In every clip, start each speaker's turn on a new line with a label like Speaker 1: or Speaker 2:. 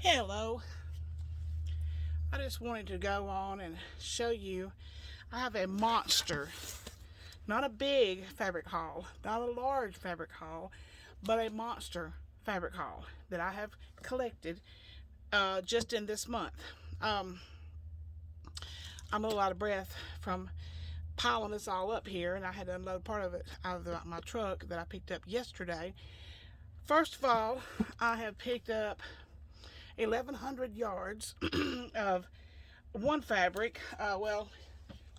Speaker 1: Hello. I just wanted to go on and show you I have a monster, not a big fabric haul, not a large fabric haul, but a monster fabric haul that I have collected just in this month. Um, I'm a little out of breath from piling this all up here, and I had to unload part of it out of my truck that I picked up yesterday. First of all, I have picked up 1,100 yards of one fabric.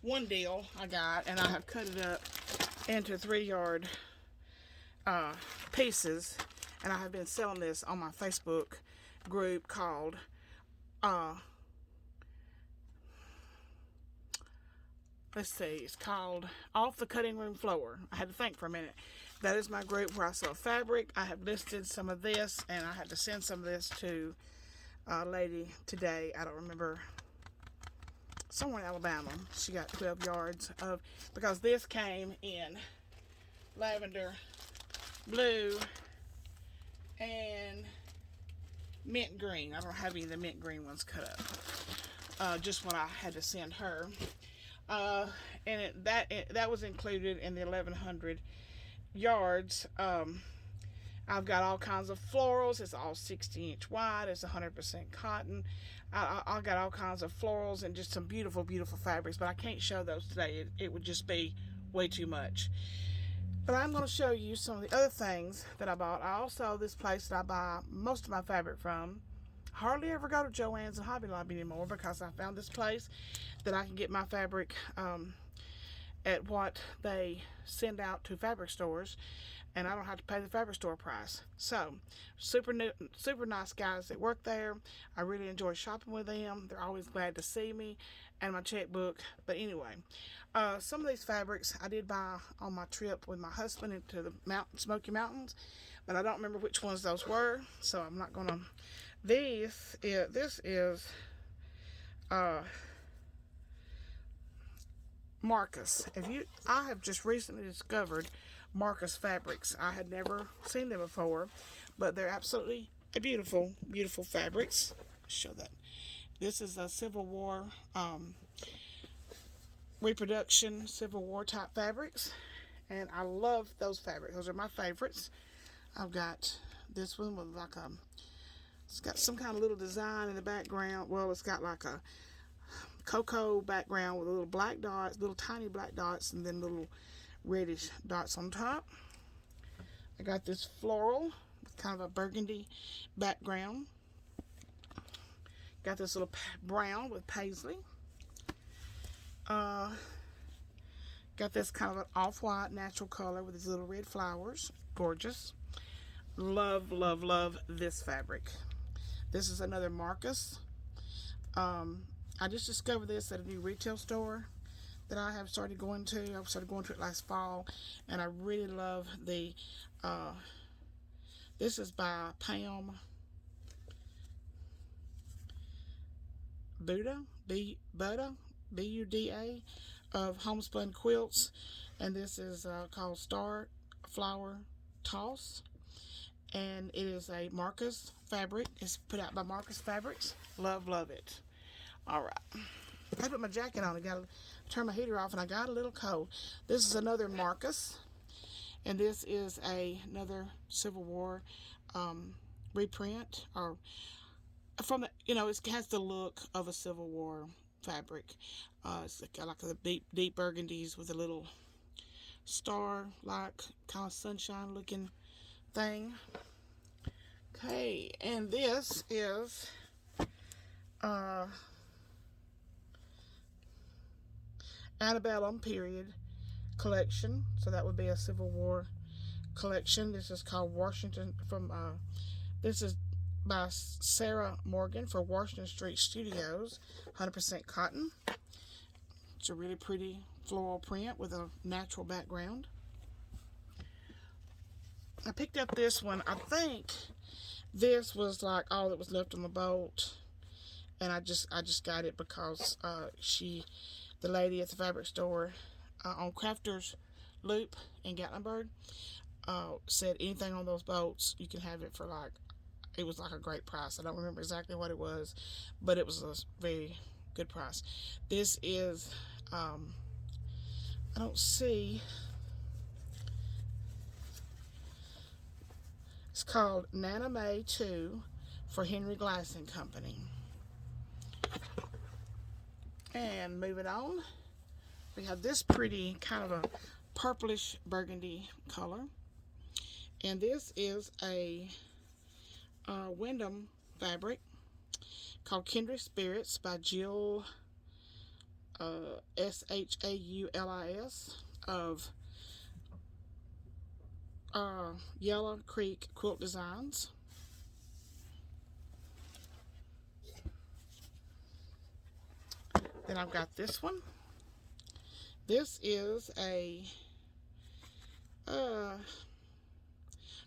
Speaker 1: One deal I got, and I have cut it up into 3 yard uh, pieces, and I have been selling this on my Facebook group called let's see, it's called Off the Cutting Room Floor. I had to think for a minute. That is my group where I sell fabric. I have listed some of this, and I had to send some of this to a lady today. I don't remember, somewhere in Alabama. She got 12 yards of, because this came in lavender, blue, and mint green. I don't have any of the mint green ones cut up. Just what I had to send her. And that was included in the 1,100 yards. I've got all kinds of florals. It's all 60-inch wide. It's 100% cotton. I got all kinds of florals and just some beautiful, beautiful fabrics, but I can't show those today. It would just be way too much. But I'm going to show you some of the other things that I bought. I also, this place that I buy most of my fabric from, hardly ever go to Joann's and Hobby Lobby anymore, because I found this place that I can get my fabric at what they send out to fabric stores, and I don't have to pay the fabric store price. So, super nice guys that work there. I really enjoy shopping with them. They're always glad to see me and my checkbook. But anyway, some of these fabrics I did buy on my trip with my husband into the Smoky Mountains, but I don't remember which ones those were, so I'm not gonna. This is Marcus. I have just recently discovered Marcus fabrics. I had never seen them before, but they're absolutely beautiful, beautiful fabrics. Show that. This is a Civil War reproduction, Civil War type fabrics, and I love those fabrics. Those are my favorites. I've got this one with like it's got some kind of little design in the background. Well, it's got like a cocoa background with little black dots, little tiny black dots, and then little reddish dots on top. I got this floral with kind of a burgundy background. Got this little brown with paisley. Got this kind of an off-white natural color with these little red flowers. Gorgeous. Love, love, love this fabric. This is another Marcus. I just discovered this at a new retail store that I have started going to. I started going to it last fall, and I really love the, this is by Pam Buda, B-U-D-A, of Homespun Quilts, and this is called Star Flower Toss, and it is a Marcus fabric. It's put out by Marcus Fabrics. Love, love it. Alright, I put my jacket on. I got to turn my heater off, and I got a little cold. This is another Marcus, and this is another Civil War reprint, or from the, it has the look of a Civil War fabric. It's got like the deep burgundies with a little star, like kind of sunshine looking thing. Okay, and this is antebellum period collection, so that would be a Civil War collection. This is called Washington, this is by Sarah Morgan for Washington Street Studios, 100% cotton. It's a really pretty floral print with a natural background. I picked up this one. I think this was like all that was left on the boat, and I just got it because the lady at the fabric store on Crafter's Loop in Gatlinburg said anything on those boats you can have it for like it was like a great price. I don't remember exactly what it was, but it was a very good price. This is, I don't see, it's called Nana May 2 for Henry Glass and Company. And moving on, we have this pretty kind of a purplish burgundy color. And this is a Wyndham fabric called Kindred Spirits by Jill Shaulis of Yellow Creek Quilt Designs. Then I've got this one. This is a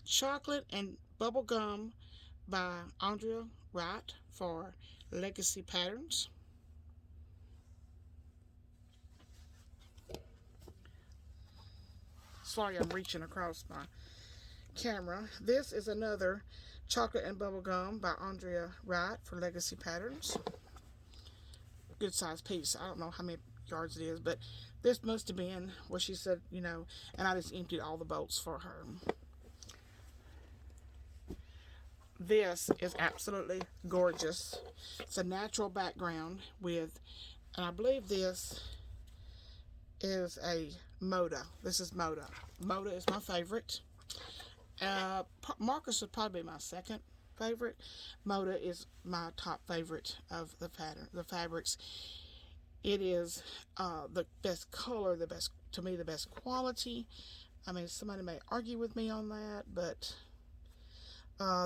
Speaker 1: chocolate and bubble gum by Andrea Wright for Legacy Patterns. Sorry, I'm reaching across my camera. This is another chocolate and bubble gum by Andrea Wright for Legacy Patterns. Good size piece. I don't know how many yards it is, but this must have been what she said, you know, and I just emptied all the bolts for her. This is absolutely gorgeous. It's a natural background with, and I believe this is a Moda. This is Moda. Moda is my favorite. Marcus would probably be my second favorite. Moda is my top favorite of the pattern, the fabrics. It is the best color, the best, to me, the best quality. I mean, somebody may argue with me on that, but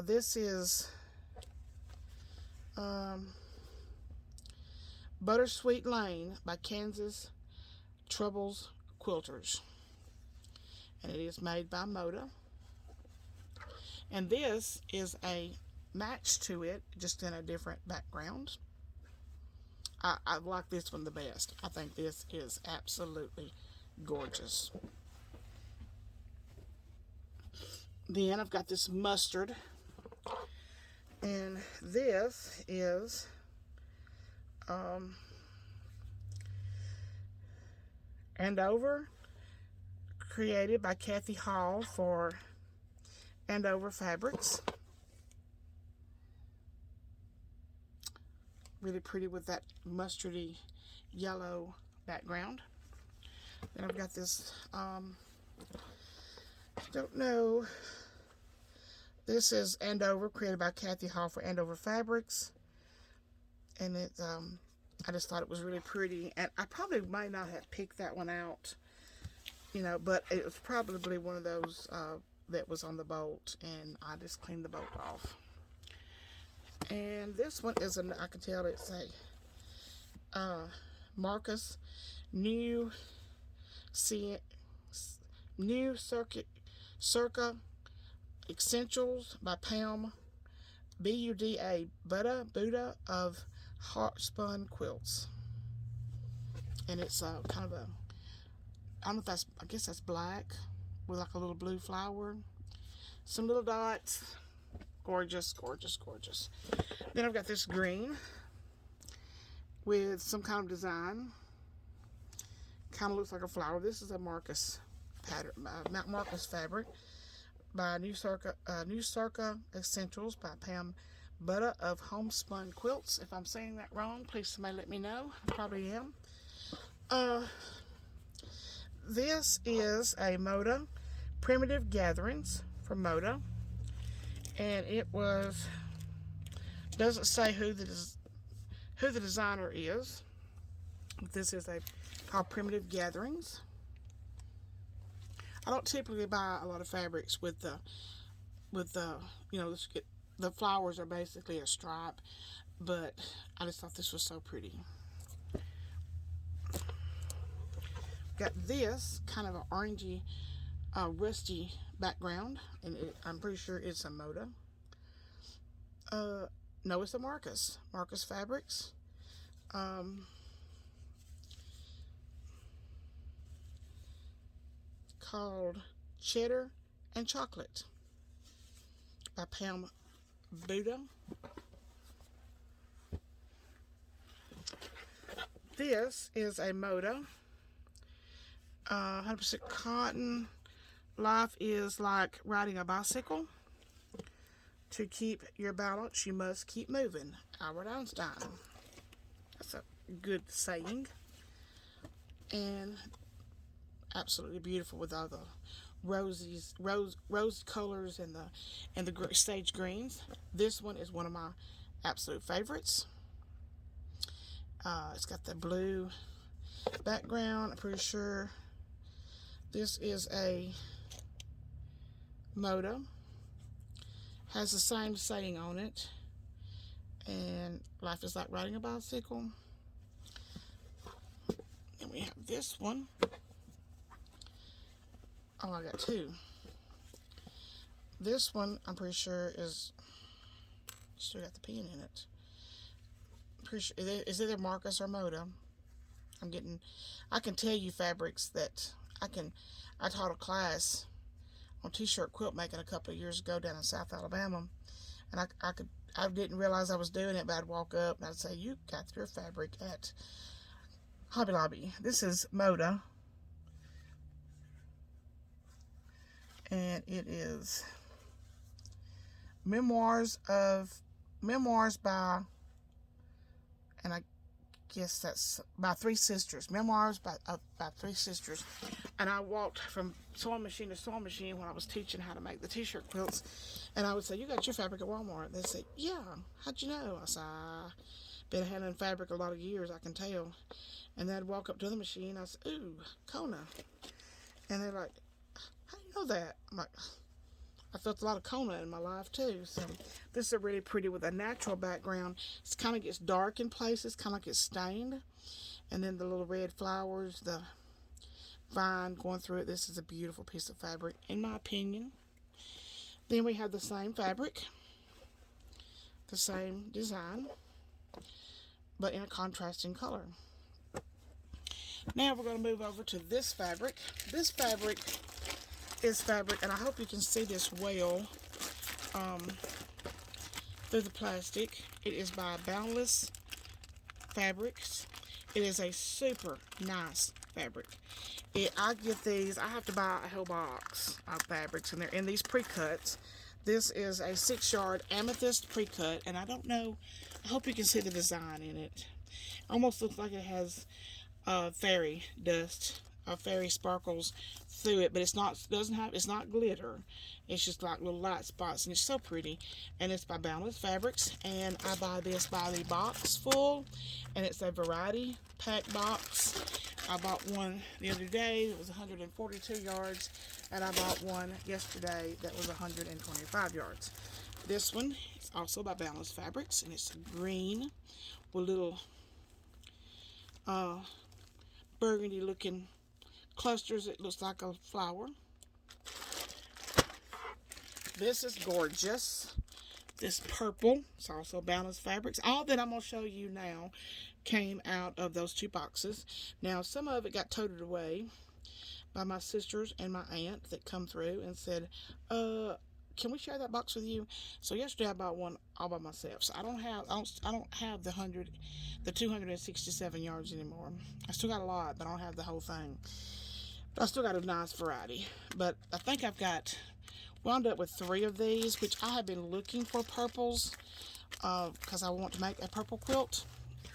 Speaker 1: this is Buttersweet Lane by Kansas Troubles Quilters. And it is made by Moda. And this is a match to it, just in a different background. I like this one the best. I think this is absolutely gorgeous. Then I've got this mustard. And this is Andover, created by Kathy Hall for Andover Fabrics. Really pretty with that mustardy yellow background. Then I've got this, don't know, this is Andover, created by Kathy Hall for Andover Fabrics. And it, I just thought it was really pretty. And I probably might not have picked that one out, you know, but it was probably one of those that was on the bolt, and I just cleaned the bolt off. And this one is I can tell it's a Marcus New Circa Essentials by Pam Buda of Heart Spun Quilts. And it's kind of a, I don't know if that's, I guess that's black with like a little blue flower, some little dots. Gorgeous, gorgeous, gorgeous. Then I've got this green with some kind of design. Kind of looks like a flower. This is a Marcus pattern, Marcus fabric by New Circa Essentials by Pam Buda of Homespun Quilts. If I'm saying that wrong, please somebody let me know. I probably am. This is a Moda Primitive Gatherings from Moda. And it was, doesn't say who the designer is. This is called Primitive Gatherings. I don't typically buy a lot of fabrics with the you know, the flowers are basically a stripe, but I just thought this was so pretty. Got this kind of an orangey, rusty background, and I'm pretty sure it's a Moda. No, it's a Marcus Fabrics. Called Cheddar and Chocolate by Pam Buddha. This is a Moda, 100% cotton. Life is like riding a bicycle. To keep your balance, you must keep moving. Albert Einstein. That's a good saying. And absolutely beautiful with all the rose colors and the sage greens. This one is one of my absolute favorites. It's got the blue background. I'm pretty sure this is a Moda. Has the same saying on it. And life is like riding a bicycle. And we have this one. Oh, I got two. This one, I'm pretty sure is still got the pen in it. Pretty sure, is either Marcus or Moda. I can tell you fabrics that I taught a class on t-shirt quilt making a couple of years ago down in South Alabama, and I didn't realize I was doing it, but I'd walk up and I'd say, "You got your fabric at Hobby Lobby." This is Moda, and it is memoirs by, and I guess that's by three sisters. Memoirs by three sisters. And I walked from sewing machine to sewing machine when I was teaching how to make the t-shirt quilts. And I would say, "You got your fabric at Walmart?" They'd say, "Yeah, how'd you know?" I said, "I've been handling fabric a lot of years, I can tell." And they'd walk up to the machine. I said, "Ooh, Kona." And they're like, "How do you know that?" I'm like, I felt a lot of Kona in my life too. So this is really pretty with a natural background. It kind of gets dark in places, kind of like it's stained. And then the little red flowers, the vine going through it. This is a beautiful piece of fabric, in my opinion. Then we have the same fabric, the same design, but in a contrasting color. Now we're going to move over to this fabric. This fabric is fabric, and I hope you can see this well through the plastic. It is by Boundless Fabrics. It is a super nice fabric. I get these, I have to buy a whole box of fabrics, and they're in these pre-cuts. This is a 6-yard amethyst pre-cut, and I don't know, I hope you can see the design in it. Almost looks like it has fairy dust, fairy sparkles through it, but it's not glitter. It's just like little light spots, and it's so pretty. And it's by Boundless Fabrics, and I buy this by the box full, and it's a variety pack box. I bought one the other day. It was 142 yards, and I bought one yesterday that was 125 yards. This one is also by Boundless Fabrics, and it's green with little burgundy looking clusters. It looks like a flower. This is gorgeous. This purple, it's also Boundless Fabrics. All that I'm going to show you now came out of those two boxes. Now, some of it got toted away by my sisters and my aunt that come through and said, can we share that box with you? So yesterday I bought one all by myself. So I don't have the 267 yards anymore. I still got a lot, but I don't have the whole thing. But I still got a nice variety. But I think I've wound up with 3 of these, which I have been looking for purples because I want to make a purple quilt.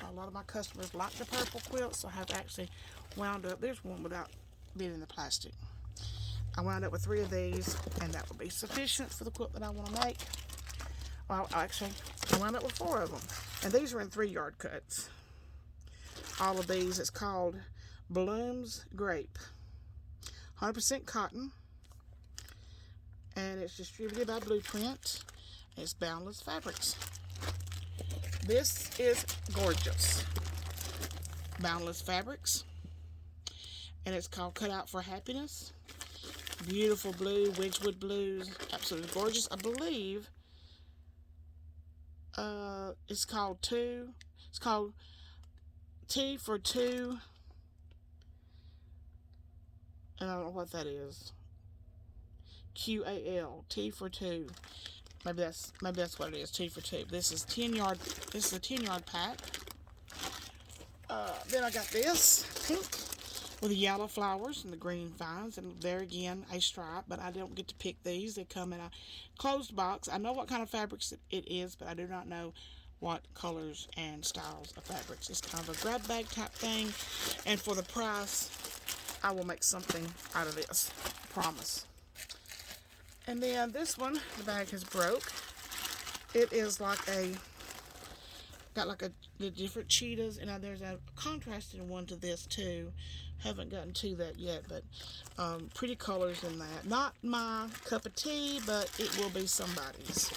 Speaker 1: A lot of my customers like the purple quilt, so I have actually wound up. There's one without being in the plastic. I wound up with 3 of these, and that will be sufficient for the quilt that I want to make. Well, actually, I wound up with 4 of them, and these are in 3-yard cuts. All of these, it's called Bloom's Grape, 100% cotton, and it's distributed by Blueprint. It's Boundless Fabrics. This is gorgeous. Boundless Fabrics, and it's called Cut Out for Happiness. Beautiful blue, Wedgwood blues, absolutely gorgeous. I believe it's called T for 2, and I don't know what that is. QAL, T for 2. Maybe that's what it is, 2 for 2. This is 10-yard. This is a 10-yard pack. Then I got this pink with the yellow flowers and the green vines, and there again a stripe, but I don't get to pick these. They come in a closed box. I know what kind of fabrics it is, but I do not know what colors and styles of fabrics. It's kind of a grab bag type thing, and for the price I will make something out of this, I promise. And then this one, the bag has broke. It is like the different cheetahs, and there's a contrasting one to this too. Haven't gotten to that yet, but pretty colors in that. Not my cup of tea, but it will be somebody's.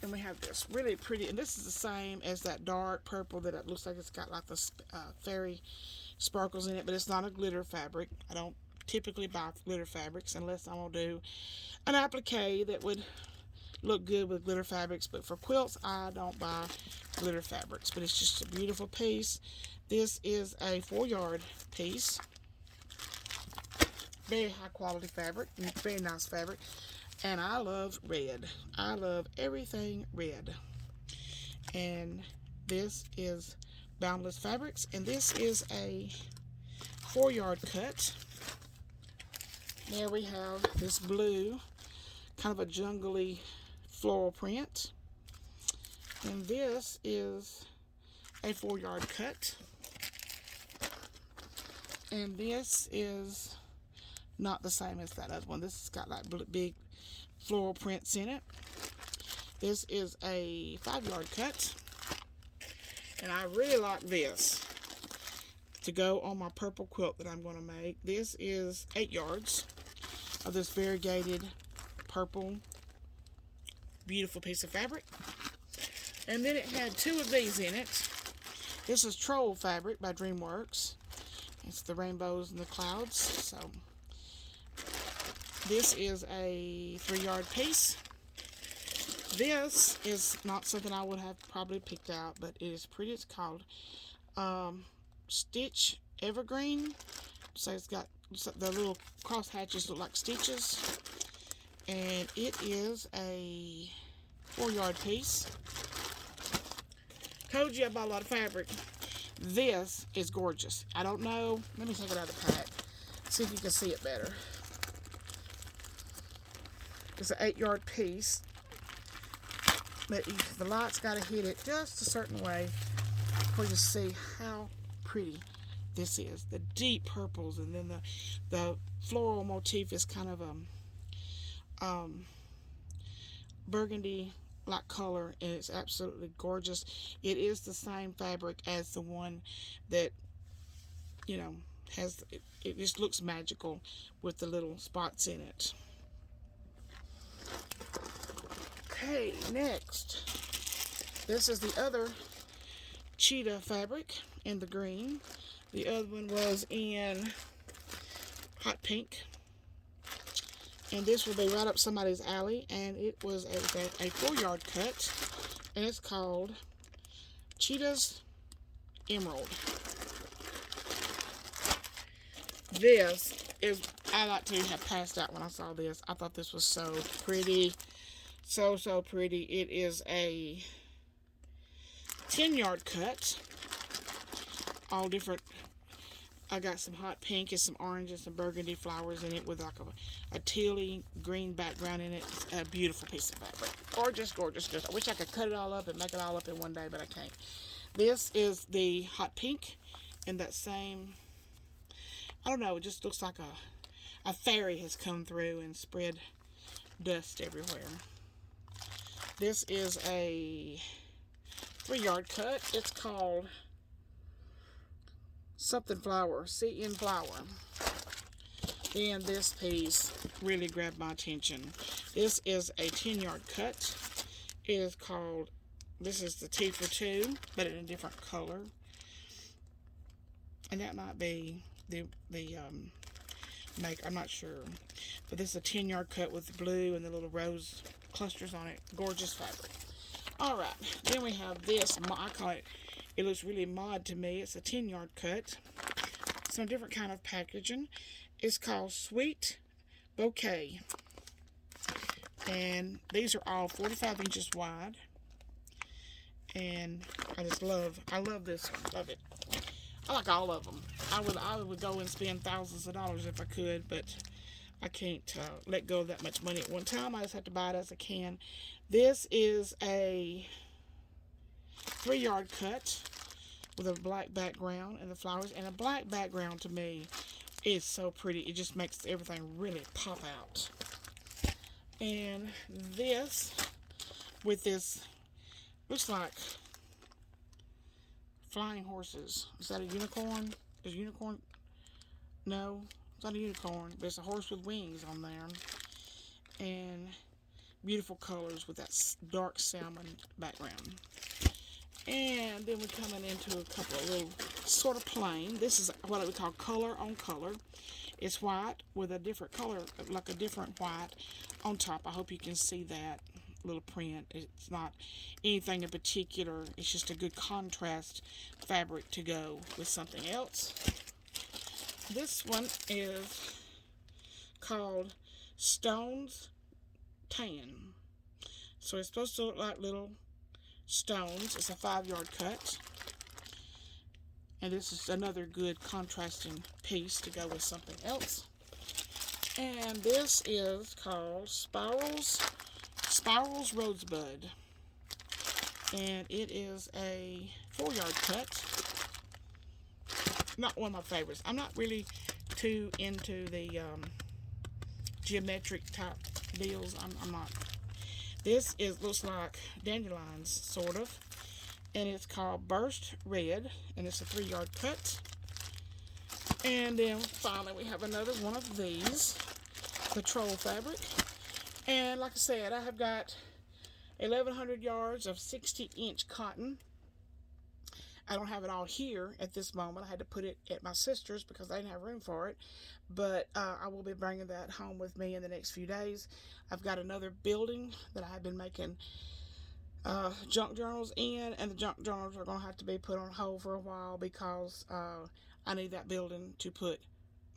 Speaker 1: And we have this really pretty, and this is the same as that dark purple that it looks like it's got like the fairy sparkles in it, but it's not a glitter fabric. I don't typically buy glitter fabrics unless I'm going to do an applique that would look good with glitter fabrics, but for quilts I don't buy glitter fabrics. But it's just a beautiful piece. This is a 4-yard piece. Very high quality fabric, very nice fabric. And I love red. I love everything red. And this is Boundless Fabrics, and this is a 4-yard cut. There we have this blue, kind of a jungly floral print. And this is a 4-yard cut. And this is not the same as that other one. This has got like big floral prints in it. This is a 5-yard cut. And I really like this to go on my purple quilt that I'm going to make. This is 8 yards of this variegated purple, beautiful piece of fabric. And then it had 2 of these in it. This is Troll Fabric by DreamWorks. It's the rainbows and the clouds. So this is a 3-yard piece. This is not something I would have probably picked out, but it is pretty. It's called Stitch Evergreen. So it's got the little cross hatches look like stitches. And it is a 4-yard piece. Told you I bought a lot of fabric. This is gorgeous. I don't know. Let me take it out of the pack. See if you can see it better. It's an 8-yard piece. But the light's got to hit it just a certain way for you to see how pretty this is. The deep purples, and then the floral motif is kind of a burgundy like color, and it's absolutely gorgeous. It is the same fabric as the one that, you know, has it just looks magical with the little spots in it. Okay, next, this is the other cheetah fabric in the green. The other one was in hot pink. And this will be right up somebody's alley. And it was a 4-yard cut. And it's called Cheetahs Emerald. This is, I like to have passed out when I saw this. I thought this was so pretty. So pretty. It is a 10-yard cut. All different. I got some hot pink and some orange and some burgundy flowers in it with like a tealy green background in it. It's a beautiful piece of fabric. Gorgeous, gorgeous, gorgeous. I wish I could cut it all up and make it all up in one day, but I can't. This is the hot pink in that same, I don't know, it just looks like a fairy has come through and spread dust everywhere. This is a 3-yard cut. It's called something flower, CN flower. And this piece really grabbed my attention. This is a 10-yard cut. It is called, this is the 2 for 2, but in a different color. And that might be the make, I'm not sure. But this is a 10-yard cut with the blue and the little rose clusters on it. Gorgeous fabric. Alright, then we have this. I call it, it looks really mod to me. It's a 10-yard cut. Some different kind of packaging. It's called Sweet Bouquet. And these are all 45 inches wide. And I love this one. Love it. I like all of them. I would go and spend thousands of dollars if I could, but I can't let go of that much money at one time. I just have to buy it as I can. This is a 3-yard cut with a black background and the flowers. And a black background to me is so pretty. It just makes everything really pop out. And this, with this, looks like flying horses. Is that a unicorn? Is a unicorn? No, it's not a unicorn. But it's a horse with wings on there. And beautiful colors with that dark salmon background. And then we're coming into a couple of little sort of plain. This is what we call color on color. It's white with a different color, like a different white on top. I hope you can see that little print. It's not anything in particular. It's just a good contrast fabric to go with something else. This one is called Stones Tan. So it's supposed to look like little stones. It's a 5-yard cut. And this is another good contrasting piece to go with something else. And this is called Spirals Rosebud. And it is a 4-yard cut. Not one of my favorites. I'm not really too into the geometric type deals. I'm not. This looks like dandelions, sort of. And it's called Burst Red. And it's a 3-yard cut. And then finally we have another one of these. Patrol fabric. And like I said, I have got 1,100 yards of 60-inch cotton. I don't have it all here at this moment. I had to put it at my sister's because I didn't have room for it. But I will be bringing that home with me in the next few days. I've got another building that I have been making junk journals in. And the junk journals are going to have to be put on hold for a while because I need that building to put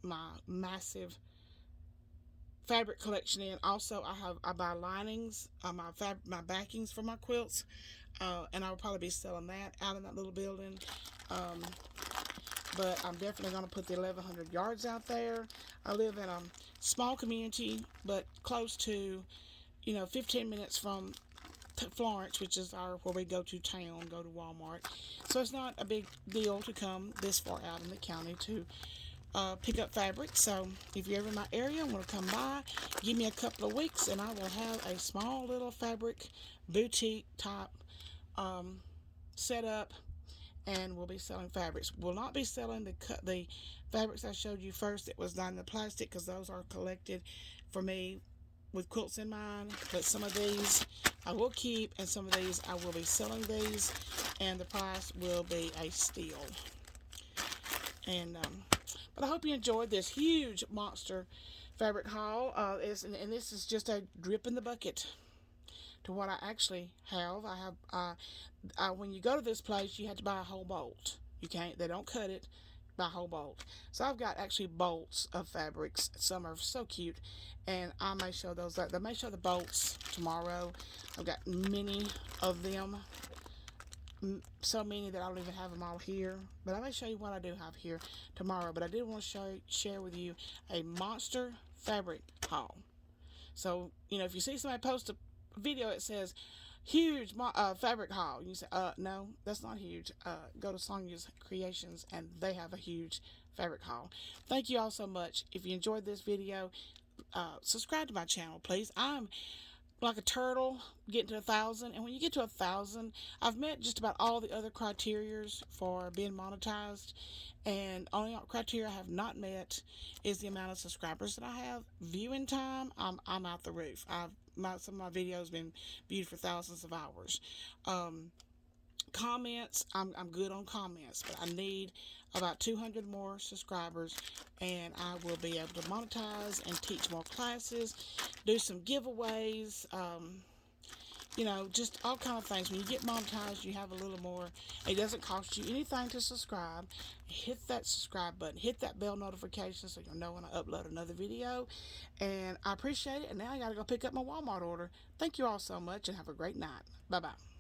Speaker 1: my massive fabric collection in. Also, I buy linings, my backings for my quilts, and I will probably be selling that out in that little building. But I'm definitely going to put the 1,100 yards out there. I live in a small community, but close to, 15 minutes from Florence, which is where we go to town, go to Walmart. So it's not a big deal to come this far out in the county to pick up fabric. So if you're ever in my area and want to come by, give me a couple of weeks and I will have a small little fabric boutique type setup, and we'll be selling fabrics. We'll not be selling the fabrics I showed you first that was done in the plastic, because those are collected for me with quilts in mind. But some of these I will keep, and some of these I will be selling these, and the price will be a steal. And but I hope you enjoyed this huge monster fabric haul. And this is just a drip in the bucket to what I actually have. I have when you go to this place, you have to buy a whole bolt. You can't. They don't cut it. Buy a whole bolt. So I've got actually bolts of fabrics. Some are so cute, and I may show those. I may show the bolts tomorrow. I've got many of them. So many that I don't even have them all here, but I may show you what I do have here tomorrow. But I did want to share with you a monster fabric haul. So if you see somebody post a video, it says huge fabric haul, you say no, that's not huge. Go to Sonyas Creations and they have a huge fabric haul. Thank you all so much. If you enjoyed this video, subscribe to my channel, please. I'm like a turtle getting to 1,000, and when you get to 1,000, I've met just about all the other criterias for being monetized, and only criteria I have not met is the amount of subscribers that I have. Viewing time, I'm out the roof. Some of my videos been viewed for thousands of hours. Comments, I'm good on comments, but I need about 200 more subscribers, and I will be able to monetize and teach more classes, do some giveaways, You know, just all kind of things. When you get monetized, you have a little more. It doesn't cost you anything to subscribe. Hit that subscribe button. Hit that bell notification so you'll know when I upload another video. And I appreciate it. And now I got to go pick up my Walmart order. Thank you all so much and have a great night. Bye-bye.